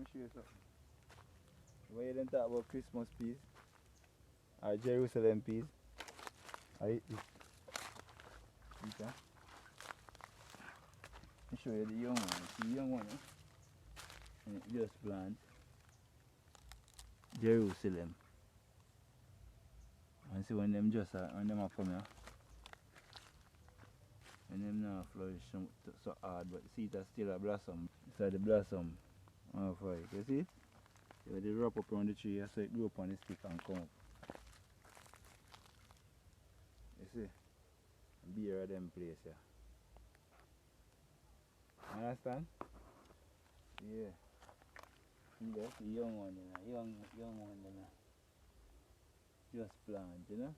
me show you something. When you talk about Christmas peas or Jerusalem peas, I eat this. See that? Let me show you the young one. See the young one, eh? And it just plant Jerusalem. And see when them just when them are from here. When them now flourish so hard, but see it still a blossom. So the blossom of it. You see it? So they wrap up around the tree so it grow up on the stick and come up. You see? Beer of them place here. Understand? Yeah. See that? The young one, you know. Young one, you know. Just plant, you know?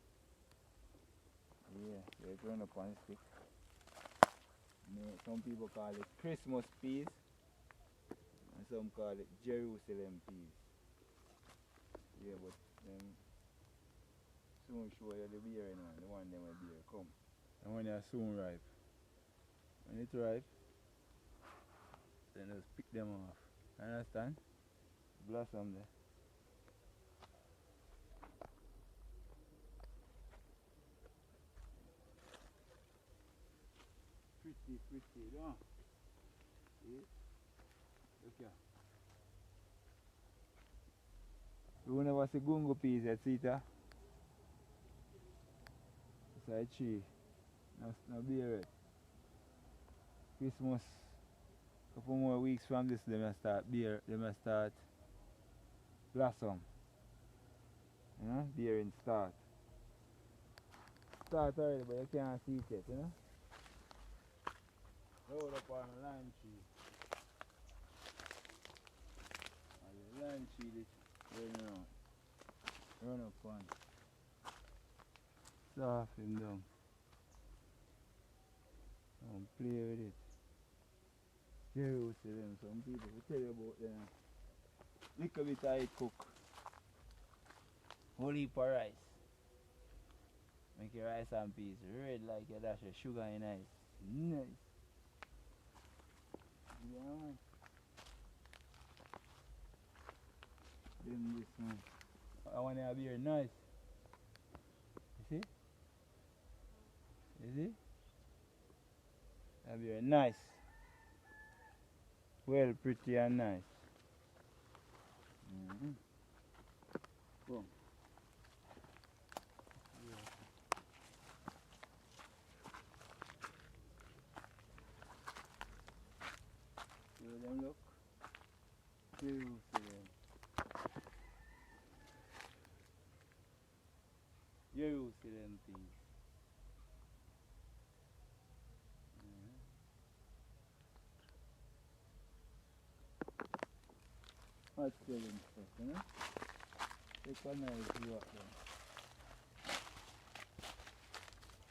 Yeah, they grown up on the stick. Some people call it Christmas peas and some call it Jerusalem peas. Yeah, but soon show you the beer, you know, the one them will beer come. And when they are soon ripe. When it's ripe, then just pick them off. Understand? Blossom there. Pretty, don't see? Look here. You never see gungo peas yet, see it? It's a tree. No beer yet. Christmas, couple more weeks from this, they may start beer, they may start blossom. You know, bearing start. Start already, but you can't see it yet, you know. Roll up on a lime tree. And the lime tree is running around. Run up on. Soft him down. Don't play with it. Jerusalem, some people will tell you about them. Little bit of it cook. Whole heap of rice. Make your rice and peas red like you dash of sugar in ice. Nice. Yeah, man. Then this man. I want to be here nice. You see? You see? I'll be here nice. Well, pretty and nice. Boom. See them look? Jerusalem. Jerusalem peas. Hot selling stuff, you know? Take a nice view up there.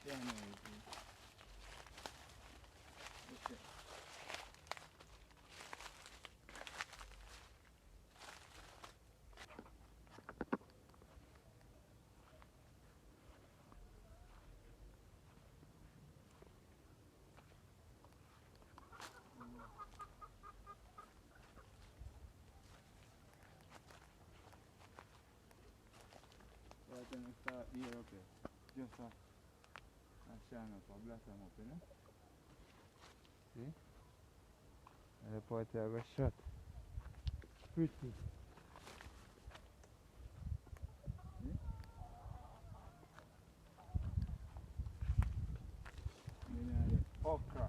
Very nice view. Okay. So I can start here up here. Just a shine up a blossom up, you know? See? And the part I got shot. Pretty. See? And then the okra.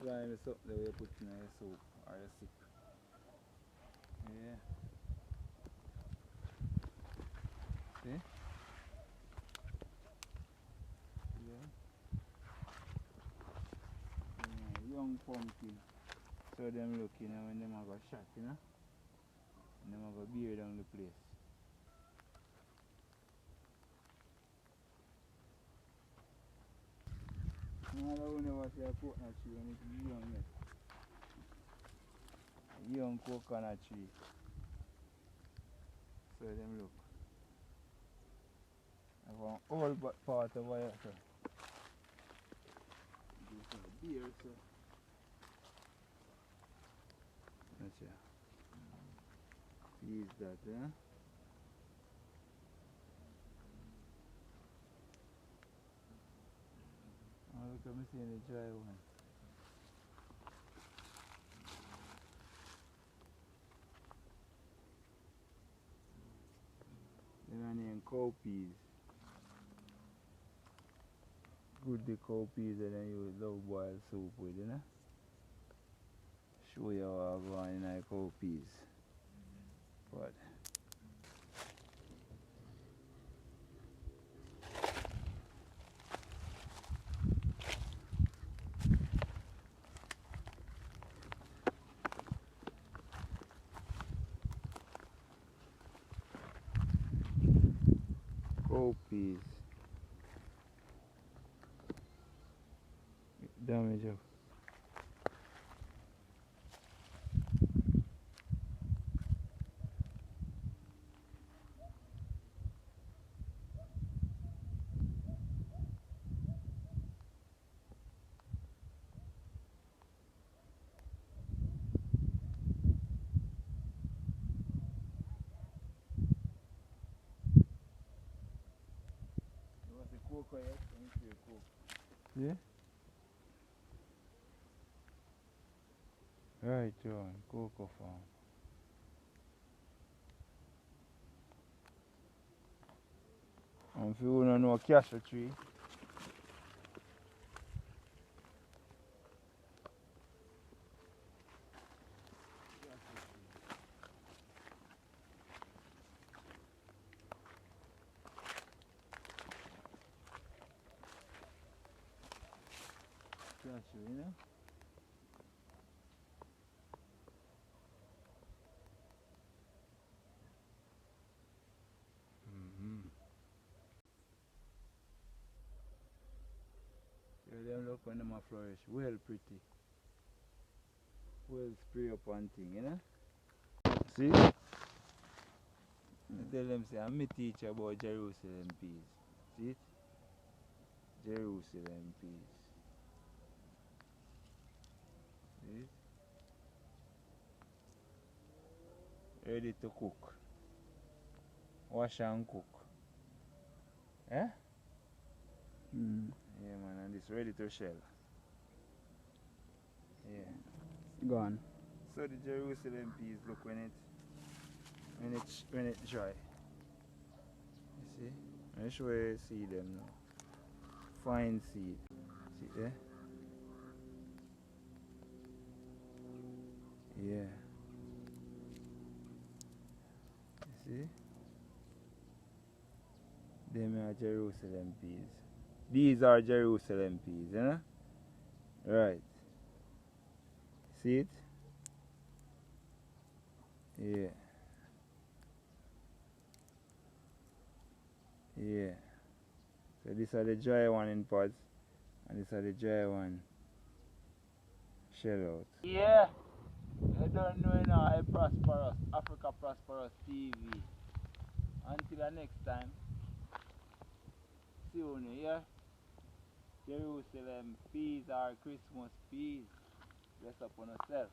Slime is something that you put in your soup or your soup. Yeah. See? Yeah. Young pumpkin. So them look, you know, when them have a shot, you know? And them have a beer down the place. No matter when you watch your coconut tree when it's young yet. A young coconut tree. So them look. I have an old part of wire, so. This is a beer, so. is that, eh? Oh, look at me seeing the dry one. Then I name cowpeas. Good the cowpeas and then you love boiled soup with, you know? Show you how I go on in the cowpeas. But cowpeas. Damage up. You want the cocoa yet? Let me see the cocoa. Yeah? Right, John. Cocoa farm. And if you don't know cashew tree, cashew, you know? Yeah, them look when them a flourish. Well pretty. Well spray up on thing, you know? See? I tell them say I'm me teach about Jerusalem peas. See it? Jerusalem peas. See it? Ready to cook. Wash and cook. Eh? Yeah man, and it's ready to shell. Yeah. Go on. So the Jerusalem peas look when it dry. You see? Let me show you see them now. Fine seed. See there? Yeah. You see? Them are Jerusalem peas. These are Jerusalem peas, you know? Right. See it? Yeah. Yeah. So these are the dry one in pods, and these are the dry one shell out. Yeah. You don't know now, I Prosperous, Africa Prosperous TV. Until the next time. See you here. Jerusalem peas are Christmas peas. Bless up on yourself.